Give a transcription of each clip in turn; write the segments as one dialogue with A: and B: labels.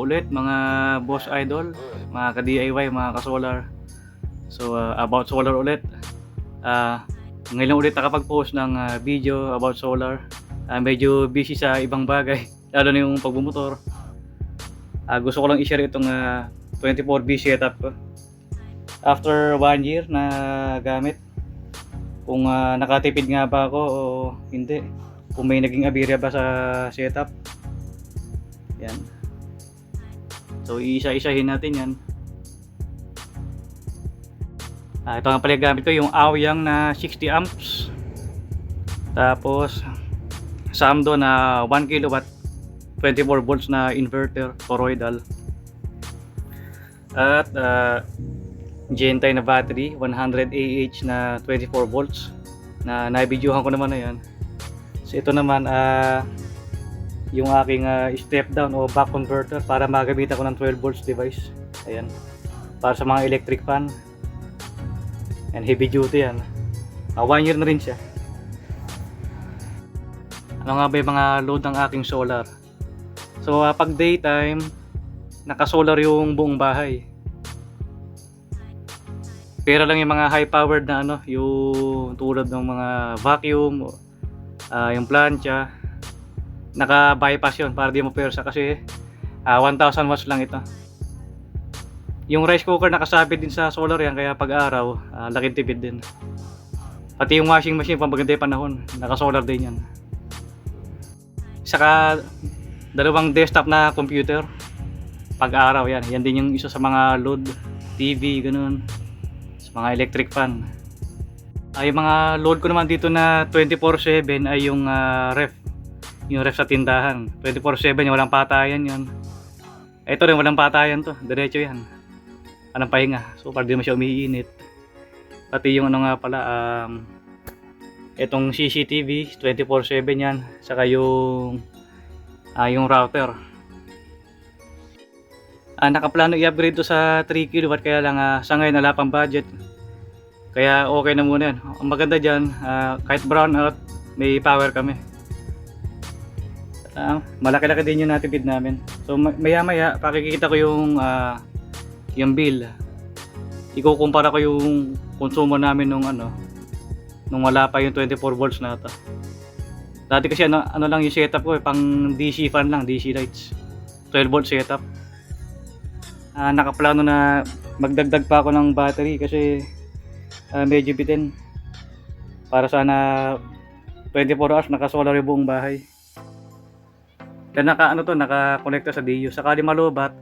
A: ulit mga boss idol, mga ka-DIY, mga ka-solar. So about solar ulit. Ngayon ulit nakapag-post ng video about solar. Medyo busy sa ibang bagay, lalo na yung pagbumotor. Gusto ko lang i-share itong 24B setup ko. After 1 year na gamit, kung nakatipid nga ba ako o hindi, kung may naging aberya ba sa setup. Yan. So iisa-isahin natin yan. Ito nga pala gamit ko, yung Aoyang na 60 amps. Tapos Samdo na 1 kilowatt 24 volts na inverter toroidal. At Gentile na battery 100 Ah na 24 volts na nabidyohan ko naman na yan. So ito naman yung aking step down o back converter para magamitan ko ng 12 volts device. Ayan, para sa mga electric fan and heavy duty yan. 1 year na rin siya. Ano nga ba yung mga load ng aking solar? So pag daytime, naka-solar yung buong bahay. Pero lang yung mga high powered na yung tulad ng mga vacuum, yung plancha, naka-bypass yun para di mo persa kasi 1000 watts lang ito. Yung rice cooker nakasabit din sa solar yan, kaya pag araw, laking tipid din. Pati yung washing machine pag maganda yung panahon, naka-solar din yan. Saka dalawang desktop na computer pag araw yan. Yan din yung isa sa mga load, TV, ganun, sa mga electric fan. Yung mga load ko naman dito na 24/7 ay yung ref. Yung ref sa tindahan. 24/7 yung walang patayan yun. Ito rin walang patayan to. Diretso yan. Anong pahinga. So para di mo siya umiinit. Pati yung nga pala itong CCTV 24/7 yan. Saka yung router. Nakaplano i-upgrade to sa 3 kW kaya lang sa ngayon wala pang budget. Kaya okay na muna yan. Ang maganda dyan, kahit brown out, may power kami. Malaki-laki din yung natipid namin. So maya-maya pakikita ko yung bill. Ikukumpara ko yung konsumo namin nung wala pa yung 24 volts na ito. Dati kasi lang yung setup ko pang DC fan lang, DC lights. 12 volt setup. Nakaplano na magdagdag pa ako ng battery kasi medyo bitin. Para sana 24 hours naka-solar yung buong bahay. Kaya naka-connecta sa DU. Sakali malubat,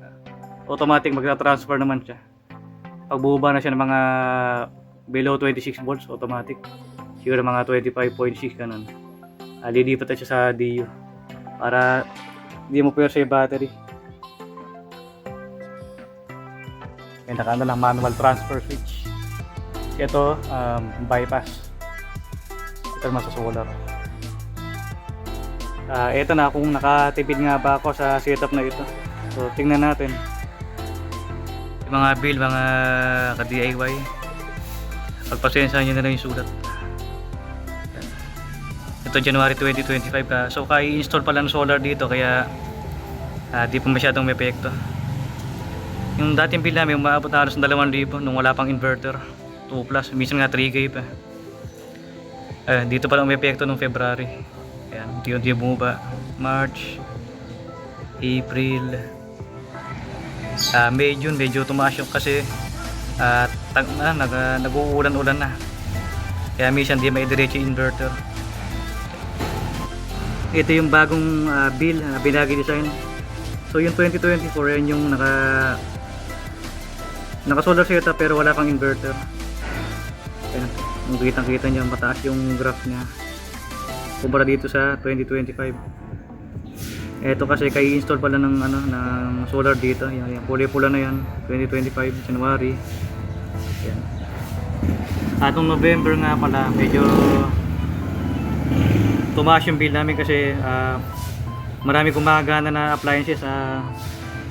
A: automatic magta-transfer naman siya. Pag bubaba na siya ng mga below 26 volts, automatic. Siguro mga 25.6 ganun. Lilipat na siya sa DU para hindi mo pwersa yung battery. May lang manual transfer switch. Ito bypass. Ito naman sa solar. Ito na kung nakatipid nga ba ako sa setup na ito. So tingnan natin yung mga bill, mga ka-DIY. Pagpasensyahan nyo na lang yung sulat. Ito January 2025 so kai-install pala ng solar dito kaya di pa masyadong may epekto. Yung dating bill namin umaabot na halos ng 2,000 nung wala pang inverter, 2 plus, minsan nga 3K pa. Dito pa lang may epekto nung February. Ayan, unti-unti bumaba. March, April, May, June medyo tumaas yung kasi nag-uulan-ulan na. Kaya minsan di maidiretso yung inverter. Ito yung bagong bill na binagi design. So yung 2024 yan yung naka solar setup pero wala pang inverter. Ayan, kitang-kita nyo mataas yung graph nya kumpara dito sa 2025. Ito kasi kay install pala ng solar dito. Yan, kulay pula na yan, 2025 January. Yan. Atong November nga pala medyo tumaas yung bill namin kasi marami gumagana na appliances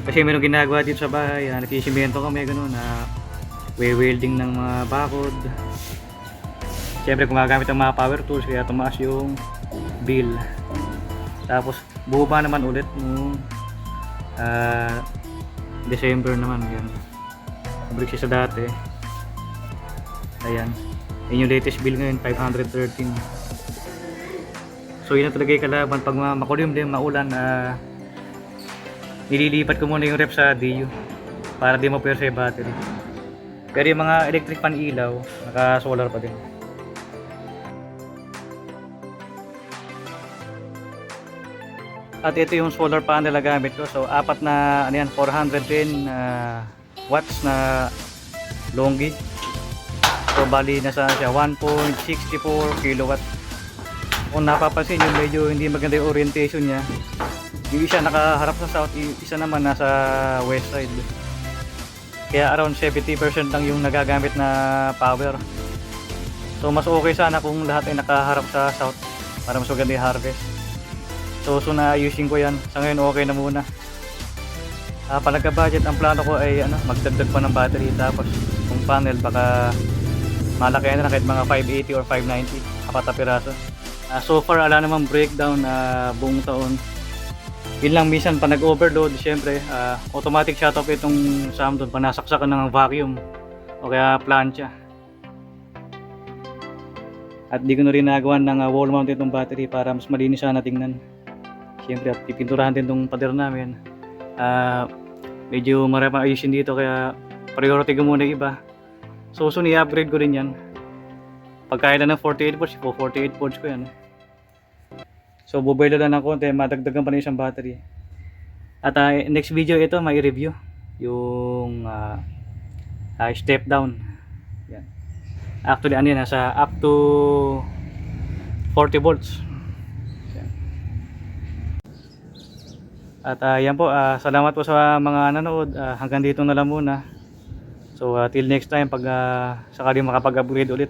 A: kasi meron ginagawa dito sa bahay. Nagsisimento kami gano'n welding ng mga bakod. Siyempre gumagamit ng mga power tools kaya tumaas yung bill. Tapos bumaba naman ulit nung December naman, yan. Balik siya sa dati. Ayan. Yun yung latest bill ngayon, 513. So yun na talaga yung kalaban. Pag makulimlim, maulan, nililipat ko muna yung rep sa DU para di mapwersa yung battery. Pero yung mga electric pan ilaw, naka solar pa din. At ito yung solar panel na gamit ko. So apat na ano yan, 410 watts na longi. So bali nasa siya 1.64 kilowatt. Kung napapansin nyo, medyo hindi maganda yung orientation niya. Yung isa nakaharap sa south, isa naman nasa west side. Kaya around 70% lang yung nagagamit na power. So mas okay sana kung lahat ay nakaharap sa south para mas maganda yung harvest. So na-ayusin ko yan. Sa ngayon okay na muna. Pag nagka-budget, ang plano ko ay magdagdag pa ng battery. Tapos kung panel baka malaki na kahit mga 580 or 590 apat na piraso. So far wala namang breakdown buong taon. Yun lang, minsan pa nag-overload, syempre automatic shut off itong Samsung pa nasaksakan ng vacuum o kaya plancha. At di ko na rin nagawa ng wall mount itong battery para mas malinis sana tingnan. Syempre at pipinturahan din itong pader namin. Medyo marami ayusin dito kaya priority ko muna yung iba. So soon i-upgrade ko rin yan. Pagkaya na ng 48 volts, 48 volts ko yan. So bubuelo lang ng konti, madagdagan pa na isang battery. At next video ito, may review yung step down. Yan. Actually ano yan, nasa up to 40 volts. Yan. At yan po, salamat po sa mga nanood. Hanggang dito na lang muna. So till next time, pag sakali makapag-upgrade ulit.